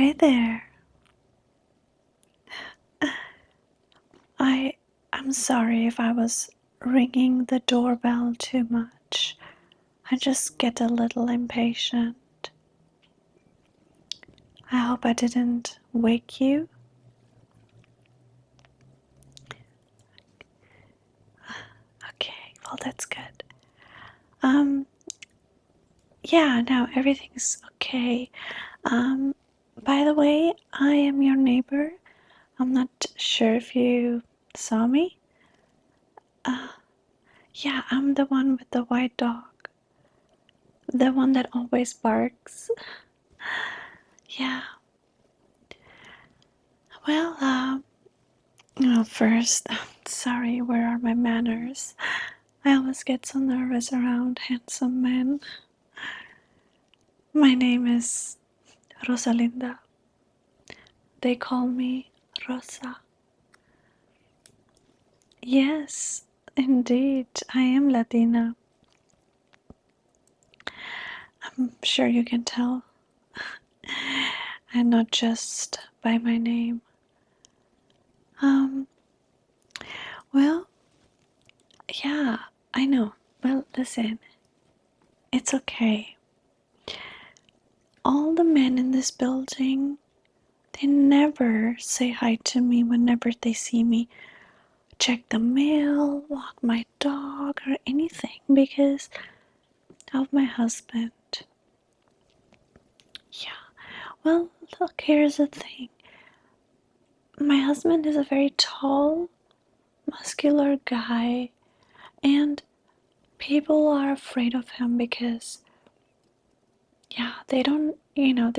Hi there. I'm sorry if I was ringing the doorbell too much. I just get a little impatient. I hope I didn't wake you. Okay, well that's good. Yeah, no, everything's okay. By the way, I am your neighbor. I'm not sure if you saw me. Yeah, I'm the one with the white dog. The one that always barks. Yeah. Well, first, sorry, where are my manners? I always get so nervous around handsome men. My name is Rosalinda. They call me Rosa. Yes, indeed, I am Latina. I'm sure you can tell. And not just by my name. Um, well, yeah, I know. Well, listen, it's okay. All the men in this building, they never say hi to me whenever they see me check the mail, walk my dog, or anything because of my husband. Yeah, well, look, here's the thing. My husband is a very tall, muscular guy, and people are afraid of him because, yeah, they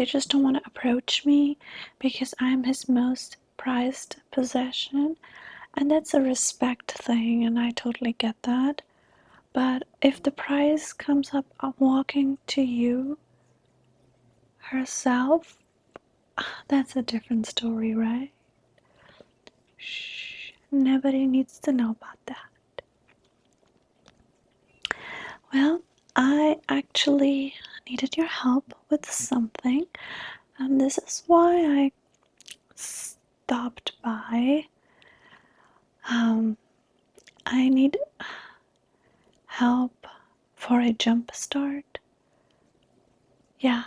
just don't want to approach me because I'm his most prized possession. And that's a respect thing, and I totally get that. But if the prize comes up of walking to you herself, that's a different story, right? Shh, nobody needs to know about that. Well, I actually needed your help with something, and this is why I stopped by. I need help for a jump start. Yeah.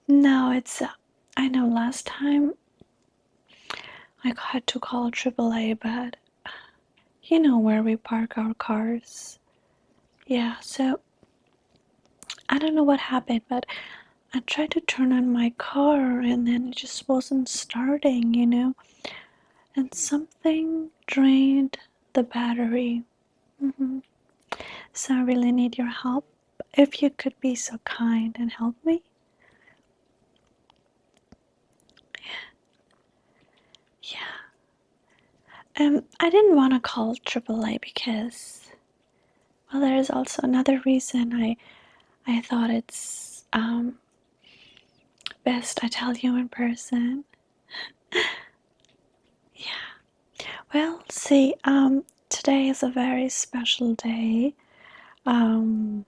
No, I know last time I had to call AAA, but you know where we park our cars. Yeah, so I don't know what happened, but I tried to turn on my car and then it just wasn't starting. And something drained the battery. hmm So I really need your help. If you could be so kind and help me. Yeah. I didn't want to call AAA because, well, there is also another reason I thought it's best I tell you in person. Yeah. Well, see, today is a very special day. Um,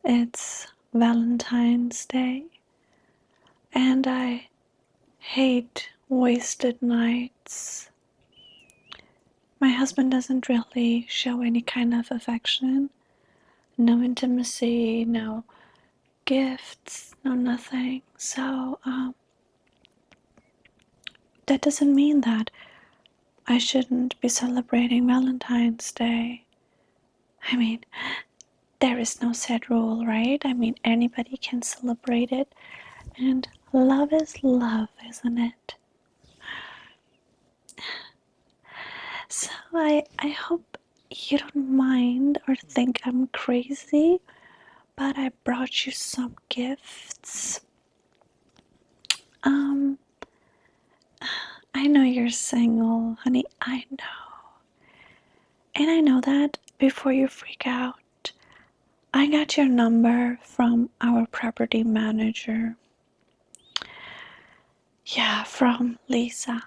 it's Valentine's Day, and I hate wasted nights. My husband doesn't really show any kind of affection, no intimacy, no gifts, no nothing. So, that doesn't mean that I shouldn't be celebrating Valentine's Day. I mean, there is no set rule, right? I mean, anybody can celebrate it. And love is love, isn't it? So I hope you don't mind or think I'm crazy, but I brought you some gifts. Um, I know you're single, honey. I know. And I know that before you freak out, I got your number from our property manager. Yeah, from Lisa.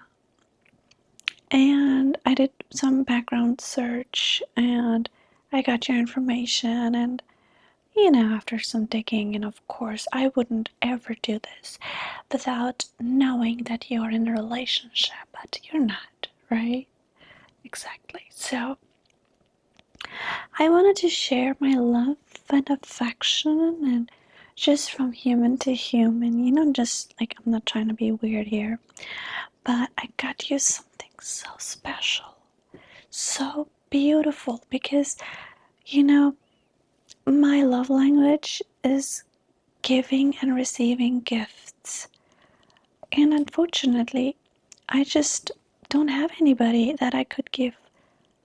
And I did some background search and I got your information and after some digging. And of course, I wouldn't ever do this without knowing that you're in a relationship, but you're not, right? Exactly. So, I wanted to share my love and affection and just from human to human, just like I'm not trying to be weird here, but I got you something so special, so beautiful because, my love language is giving and receiving gifts. And unfortunately, I just don't have anybody that I could give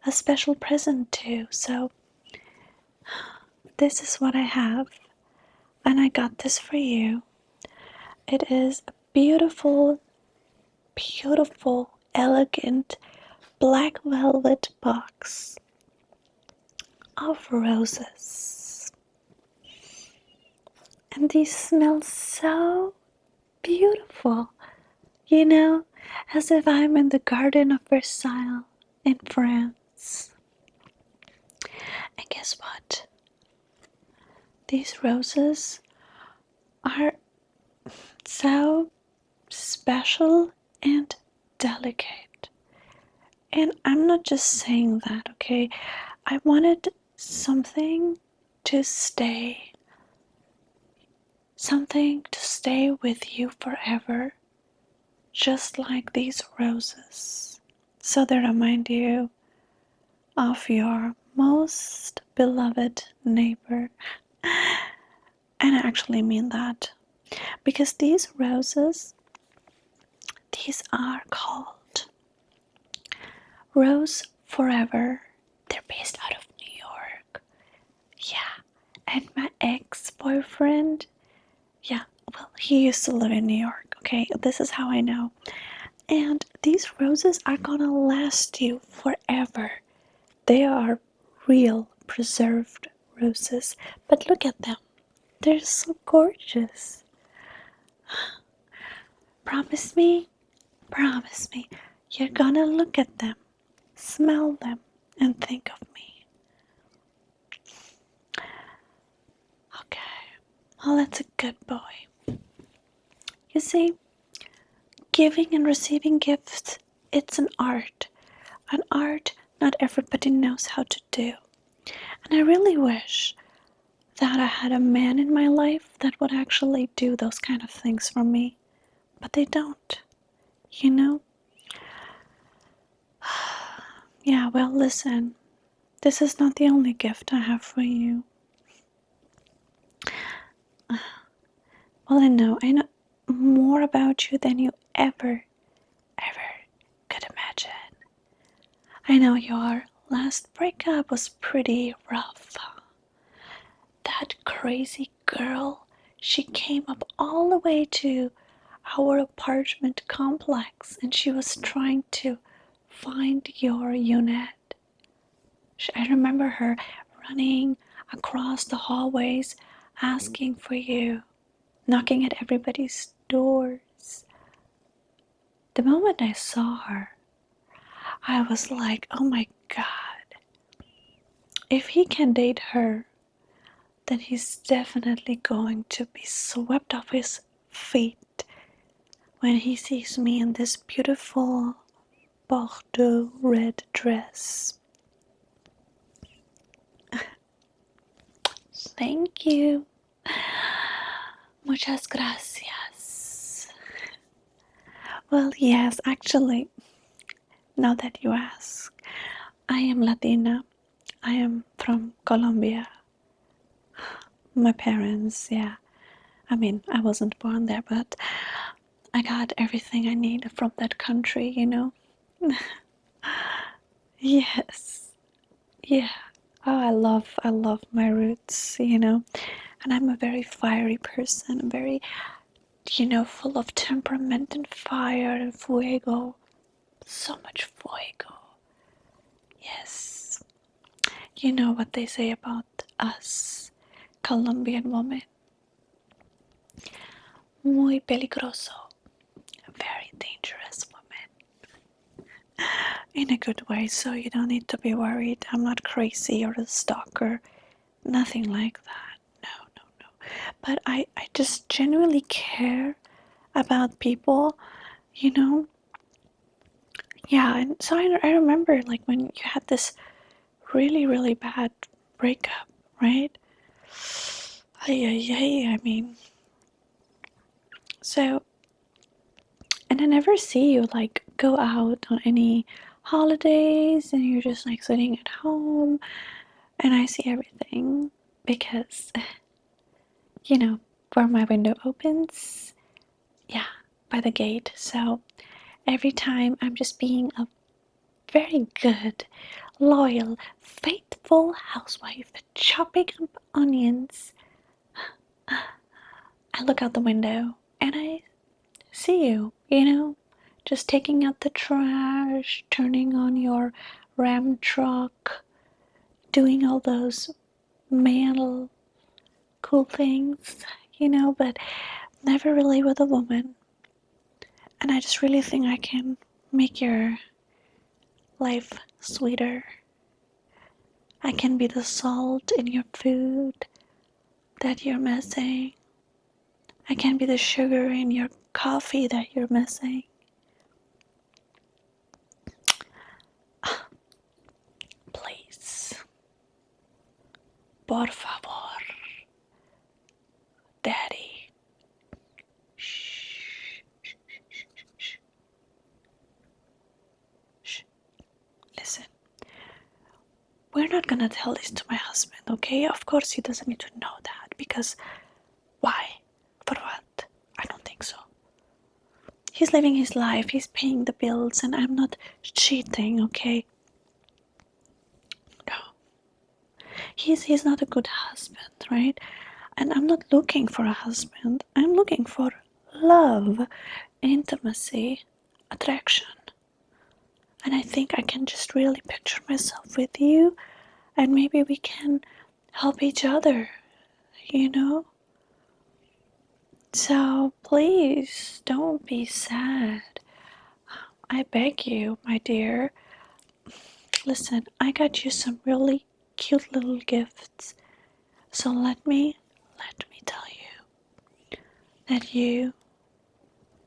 a special present to. So this is what I have, and I got this for you. It is a beautiful, beautiful, elegant black velvet box of roses. And these smell so beautiful, as if I'm in the Garden of Versailles in France. And guess what? These roses are so special and delicate. And I'm not just saying that, okay? I wanted something to stay with you forever, just like these roses, so they remind you of your most beloved neighbor. And I actually mean that, because these roses, these are called Rose Forever. They're based out of New York. Yeah, and my ex-boyfriend, well, he used to live in New York, okay? This is how I know. And these roses are gonna last you forever. They are real preserved roses. But look at them. They're so gorgeous. Promise me, you're gonna look at them, smell them, and think of me. Okay, well, that's a good boy. You see, giving and receiving gifts, it's an art. An art not everybody knows how to do. And I really wish that I had a man in my life that would actually do those kind of things for me. But they don't, you know? Yeah, well, listen. This is not the only gift I have for you. Well, I know more about you than you ever could imagine. I know your last breakup was pretty rough. That crazy girl, she came up all the way to our apartment complex and she was trying to find your unit. I remember her running across the hallways asking for you, knocking at everybody's doors. The moment I saw her, I was like, oh my God, if he can date her, then he's definitely going to be swept off his feet when he sees me in this beautiful Bordeaux red dress. Thank you. Muchas gracias. Well, yes, actually, now that you ask, I am Latina. I am from Colombia. My parents, yeah. I mean, I wasn't born there, but I got everything I need from that country, Yes. Yeah. Oh, I love my roots, And I'm a very fiery person. I'm very, full of temperament and fire and fuego. So much fuego. Yes. You know what they say about us, Colombian women. Muy peligroso. A very dangerous woman. In a good way, so you don't need to be worried. I'm not crazy or a stalker. Nothing like that. No. but I just genuinely care about people, you know? Yeah, and so I remember like when you had this really, really bad breakup, right? I mean, so, and I never see you like go out on any holidays and you're just like sitting at home and I see everything because, you know, where my window opens, yeah, by the gate. So every time I'm just being a very good, loyal, faithful housewife chopping up onions. I look out the window and I see you, just taking out the trash, turning on your Ram truck, doing all those male cool things, but never really with a woman. And I just really think I can make your life sweeter. I can be the salt in your food that you're missing. I can be the sugar in your coffee that you're missing. Please. Por favor. Daddy. Shh. Shh. Listen. We're not gonna tell this to my husband, okay? Of course he doesn't need to know that, because why? For what? I don't think so. He's living his life, he's paying the bills, and I'm not cheating, okay? No. He's not a good husband, right? And I'm not looking for a husband. I'm looking for love, intimacy, attraction. And I think I can just really picture myself with you, and maybe we can help each other, So please don't be sad. I beg you, my dear. Listen, I got you some really cute little gifts. So let me tell you that you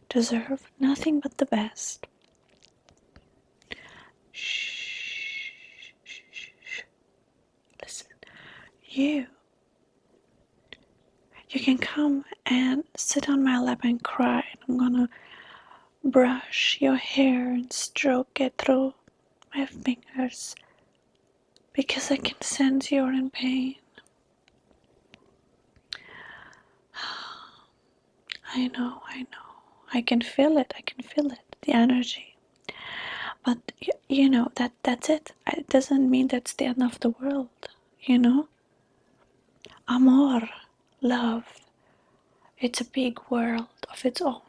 deserve nothing but the best. Shh. Listen, you can come and sit on my lap and cry, and I'm gonna brush your hair and stroke it through my fingers because I can sense you're in pain. I know. I can feel it, the energy. But that's it. It doesn't mean that's the end of the world, Amor, love, it's a big world of its own.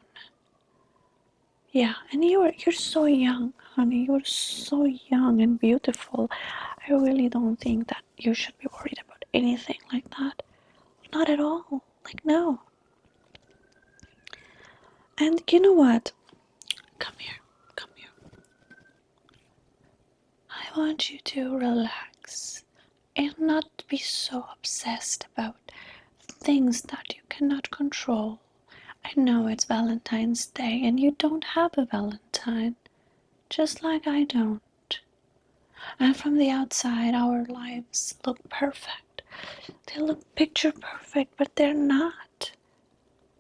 Yeah, and you're so young, honey. You're so young and beautiful. I really don't think that you should be worried about anything like that. Not at all. Like, no. And you know what? Come here. I want you to relax and not be so obsessed about things that you cannot control. I know it's Valentine's Day and you don't have a Valentine, just like I don't. And from the outside, our lives look perfect. They look picture perfect, but they're not.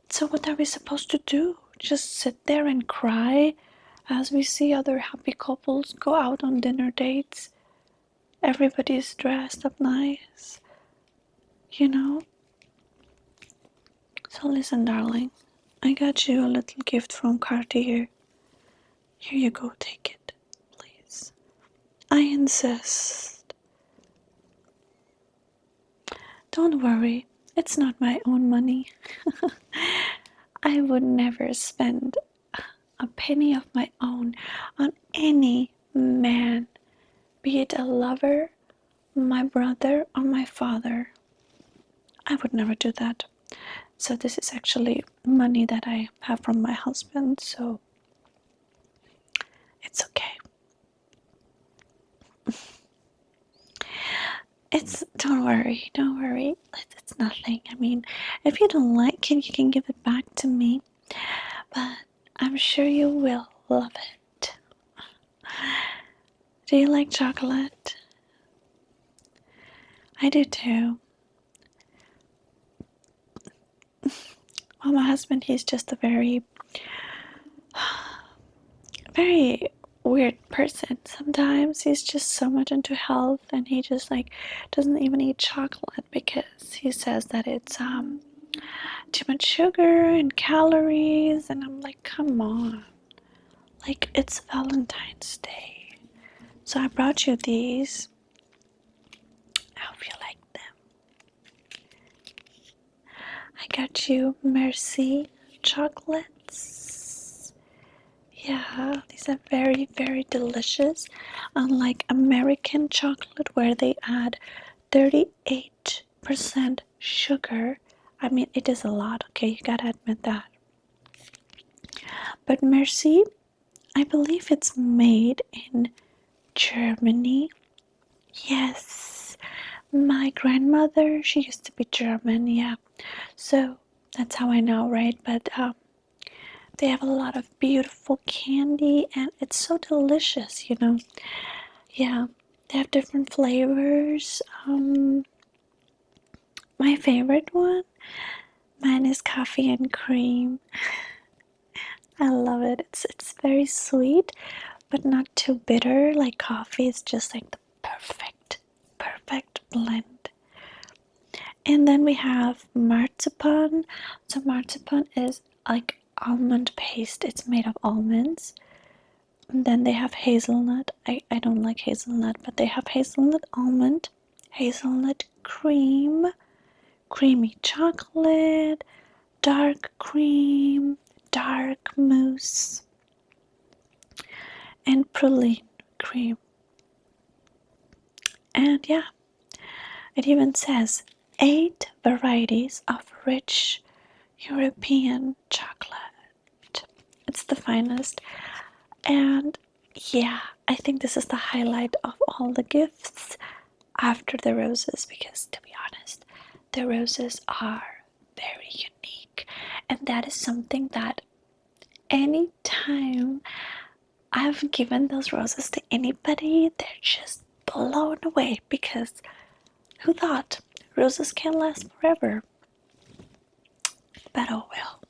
So what are we supposed to do? Just sit there and cry as we see other happy couples go out on dinner dates? Everybody's dressed up nice, So listen, darling. I got you a little gift from Cartier. Here you go, take it, please. I insist. Don't worry, it's not my own money. I would never spend a penny of my own on any man, be it a lover, my brother, or my father. I would never do that. So this is actually money that I have from my husband, so it's okay. It's Don't worry, don't worry. It's nothing. I mean, if you don't like it, you can give it back to me. But I'm sure you will love it. Do you like chocolate? I do too. Well, my husband, he's just a very, very weird person. Sometimes he's just so much into health and he just like doesn't even eat chocolate because he says that it's too much sugar and calories, and I'm like, come on. Like, it's Valentine's Day. So I brought you these. I hope you like them. I got you Merci chocolates. Yeah, these are very, very delicious. Unlike American chocolate where they add 38% sugar. I mean, it is a lot, okay? You gotta admit that. But Merci, I believe it's made in Germany. Yes, my grandmother, she used to be German, yeah. So that's how I know, right? But they have a lot of beautiful candy and it's so delicious, you know. Yeah, they have different flavors. My favorite one, mine is coffee and cream. I love it. It's very sweet, but not too bitter. Like coffee is just like the perfect blend. And then we have marzipan. So marzipan is like almond paste. It's made of almonds. And then they have hazelnut. I don't like hazelnut, but they have hazelnut almond, hazelnut cream, creamy chocolate, dark cream, dark mousse, and praline cream. And yeah, it even says 8 varieties of rich European chocolate. It's the finest. And yeah, I think this is the highlight of all the gifts after the roses because, to be honest, the roses are very unique. And that is something that anytime I've given those roses to anybody, they're just blown away because who thought roses can last forever? But oh well.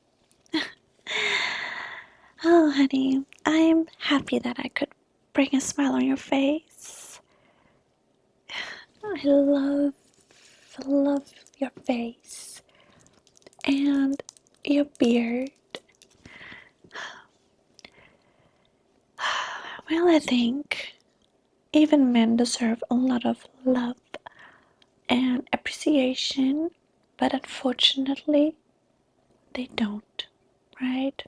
Oh, honey, I'm happy that I could bring a smile on your face. I love your face and your beard. Well, I think even men deserve a lot of love and appreciation, but unfortunately, they don't, right?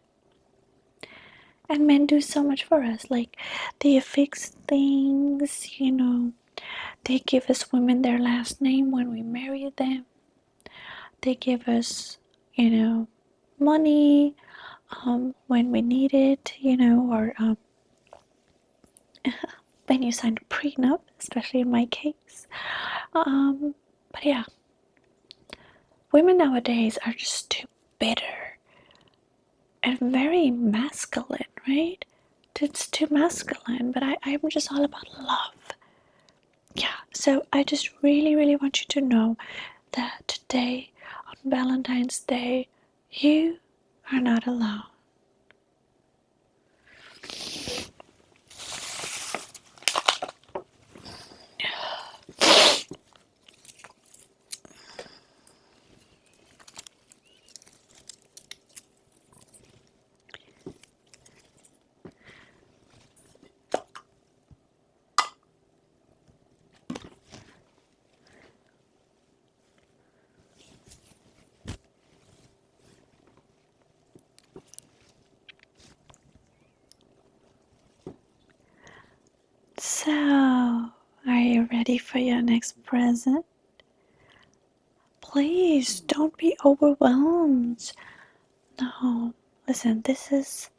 And men do so much for us. Like, they fix things, you know. They give us women their last name when we marry them. They give us, you know, money when we need it, you know, or when you sign a prenup, especially in my case. But yeah, women nowadays are just too bitter and very masculine, right? It's too masculine, but I'm just all about love. Yeah, so I just really want you to know that today, on Valentine's Day, you are not alone. So, are you ready for your next present? Please don't be overwhelmed. No, listen, this is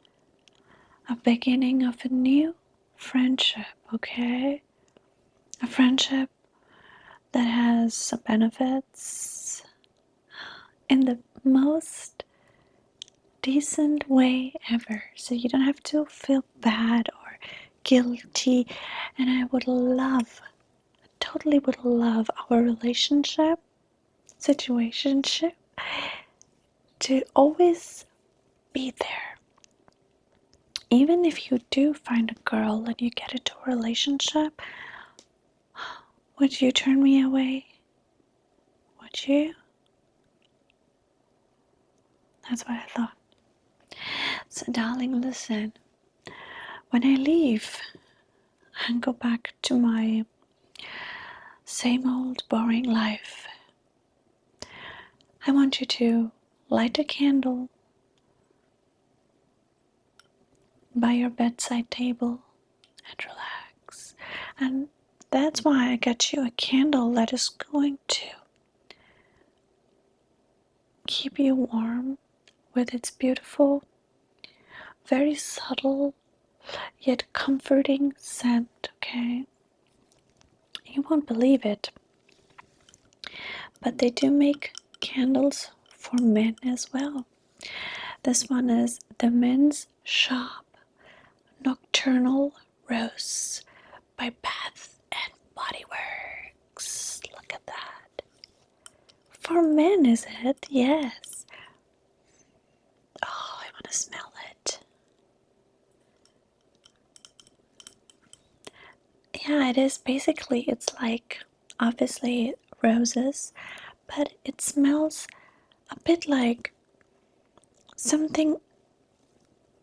a beginning of a new friendship, okay? A friendship that has benefits in the most decent way ever, so you don't have to feel bad or guilty. And I would love, totally would love our relationship, situationship to always be there. Even if you do find a girl and you get into a relationship, would you turn me away? Would you? That's what I thought. So darling, listen, when I leave and go back to my same old boring life, I want you to light a candle by your bedside table and relax. And that's why I got you a candle that is going to keep you warm with its beautiful, very subtle, yet comforting scent, okay? You won't believe it, but they do make candles for men as well. This one is the Men's Shop Nocturnal Rose by Bath and Body Works. Look at that. For men, is it? Yes. Oh, I want to smell it. Yeah, it is basically, it's like, obviously, roses, but it smells a bit like something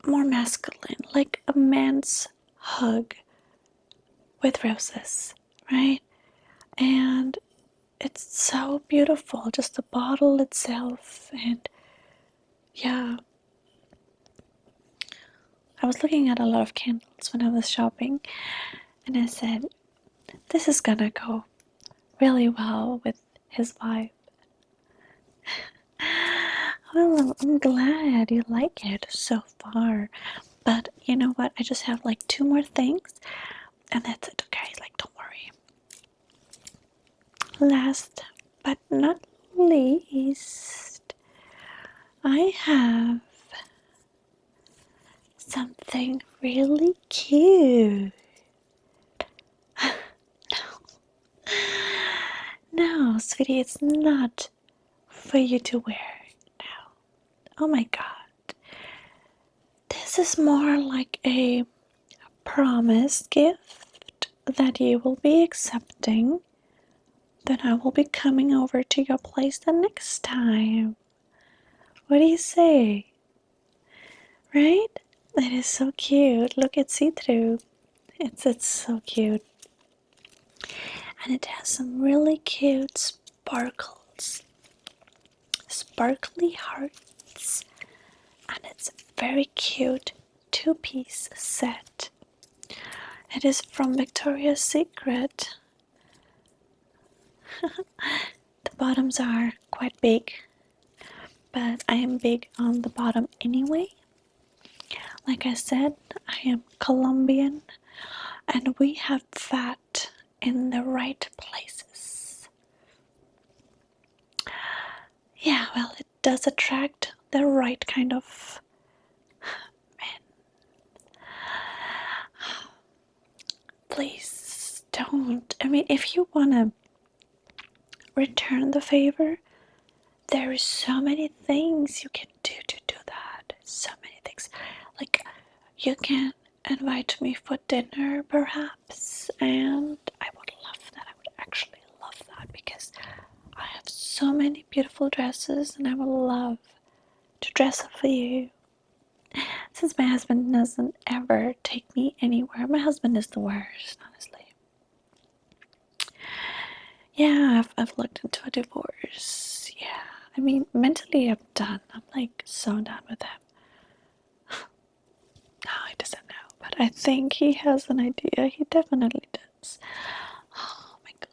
more masculine, like a man's hug with roses, right? And it's so beautiful, just the bottle itself. And yeah, I was looking at a lot of candles when I was shopping, and I said, this is gonna go really well with his vibe. Well, I'm glad you like it so far. But you know what? I just have like 2 more things, and that's it, okay? Like, don't worry. Last but not least, I have something really cute. No, sweetie, it's not for you to wear now. Oh my god. This is more like a promise gift that you will be accepting. Then I will be coming over to your place the next time. What do you say? Right? It is so cute. Look, it's see-through. It's so cute. And it has some really cute sparkles. Sparkly hearts. And it's a very cute 2-piece set. It is from Victoria's Secret. The bottoms are quite big, but I am big on the bottom anyway. Like I said, I am Colombian, and we have fat in the right places. Yeah, well, it does attract the right kind of men. Please don't. I mean, if you want to return the favor, there is so many things you can do to do that. So many things. Like, you can invite me for dinner, perhaps, and I would love that. I would actually love that, because I have so many beautiful dresses, and I would love to dress up for you. Since my husband doesn't ever take me anywhere. My husband is the worst, honestly. Yeah, I've looked into a divorce. Yeah, I mean, mentally I'm done. I'm like so done with him. No, he doesn't know, but I think he has an idea. He definitely does. Oh my god.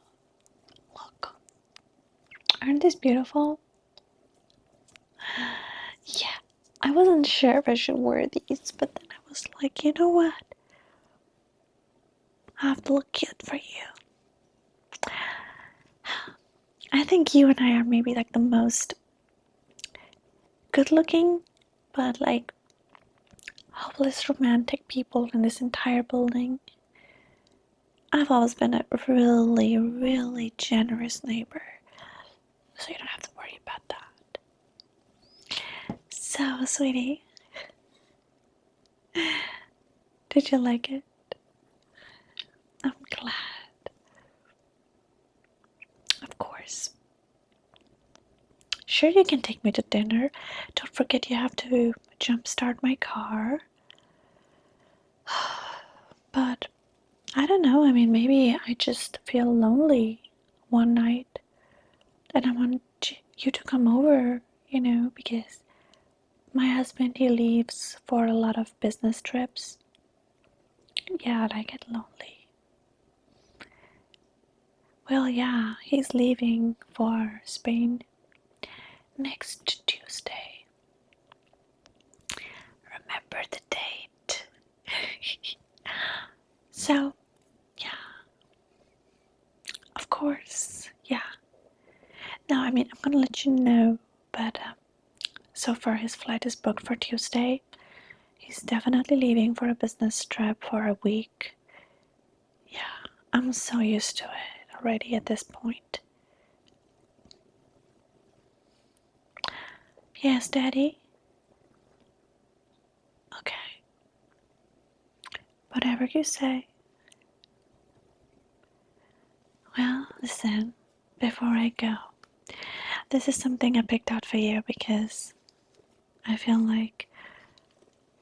Look. Aren't these beautiful? Yeah. I wasn't sure if I should wear these, but then I was like, you know what? I have to look cute for you. I think you and I are maybe like the most good looking, but like hopeless romantic people in this entire building. I've always been a really, really generous neighbor, so you don't have to worry about that. So, sweetie, did you like it? I'm glad. Of course. Sure, you can take me to dinner. Don't forget you have to jumpstart my car. But I don't know. I mean, maybe I just feel lonely one night and I want you to come over, because my husband, he leaves for a lot of business trips. Yeah, and I get lonely. Well, yeah, he's leaving for Spain next Tuesday. Remember the date. So, yeah, of course, yeah. Now, I mean, I'm gonna let you know, but so far his flight is booked for Tuesday. He's definitely leaving for a business trip for a week. Yeah, I'm so used to it already at this point. Yes, Daddy? Okay. Whatever you say. Well, listen, before I go, this is something I picked out for you because I feel like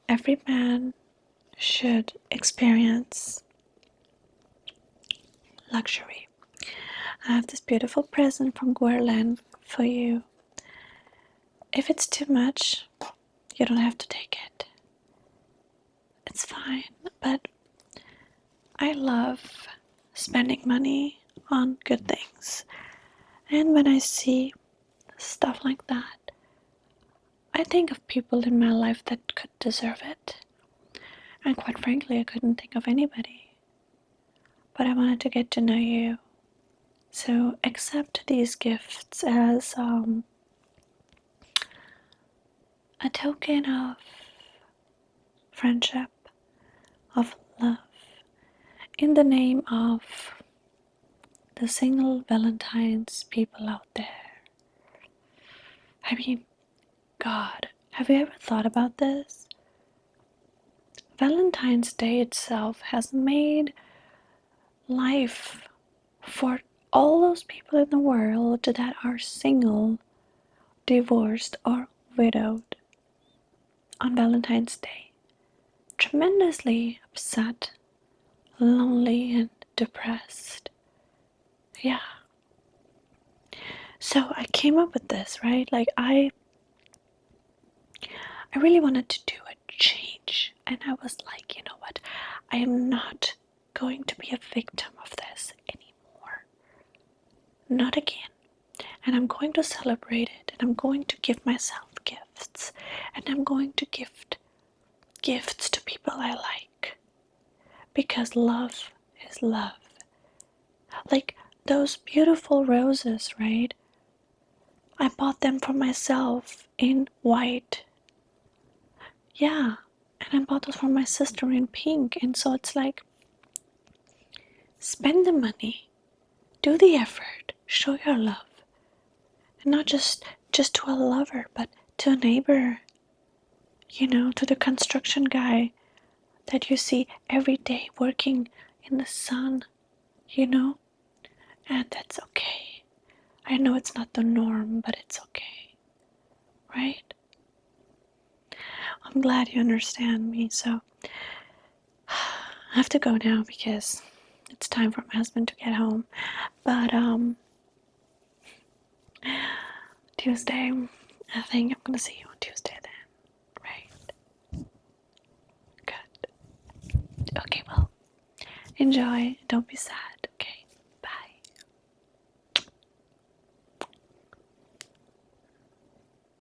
every man should experience luxury. I have this beautiful present from Guerlain for you. If it's too much, you don't have to take it. It's fine, but I love spending money on good things. And when I see stuff like that, I think of people in my life that could deserve it. And quite frankly, I couldn't think of anybody. But I wanted to get to know you. So accept these gifts as a token of friendship, of love, in the name of the single Valentines people out there. I mean, God, have you ever thought about this? Valentine's Day itself has made life for all those people in the world that are single, divorced, or widowed on Valentine's Day tremendously upset, lonely, and depressed. Yeah. So I came up with this, right? Like I really wanted to do a change. And I was like, you know what? I am not going to be a victim of this anymore. Not again. And I'm going to celebrate it. And I'm going to give myself gifts. And I'm going to gift gifts to people I like. Because love is love. Like those beautiful roses, right? I bought them for myself in white. Yeah, and I bought those for my sister in pink. And so it's like, spend the money, do the effort, show your love. And not just to a lover, but to a neighbor, to the construction guy that you see every day working in the sun, and that's okay. I know it's not the norm, but it's okay, right? I'm glad you understand me. So I have to go now because it's time for my husband to get home. But Tuesday, I think I'm gonna see you on Tuesday then, right? Good. Okay, well, enjoy. Don't be sad.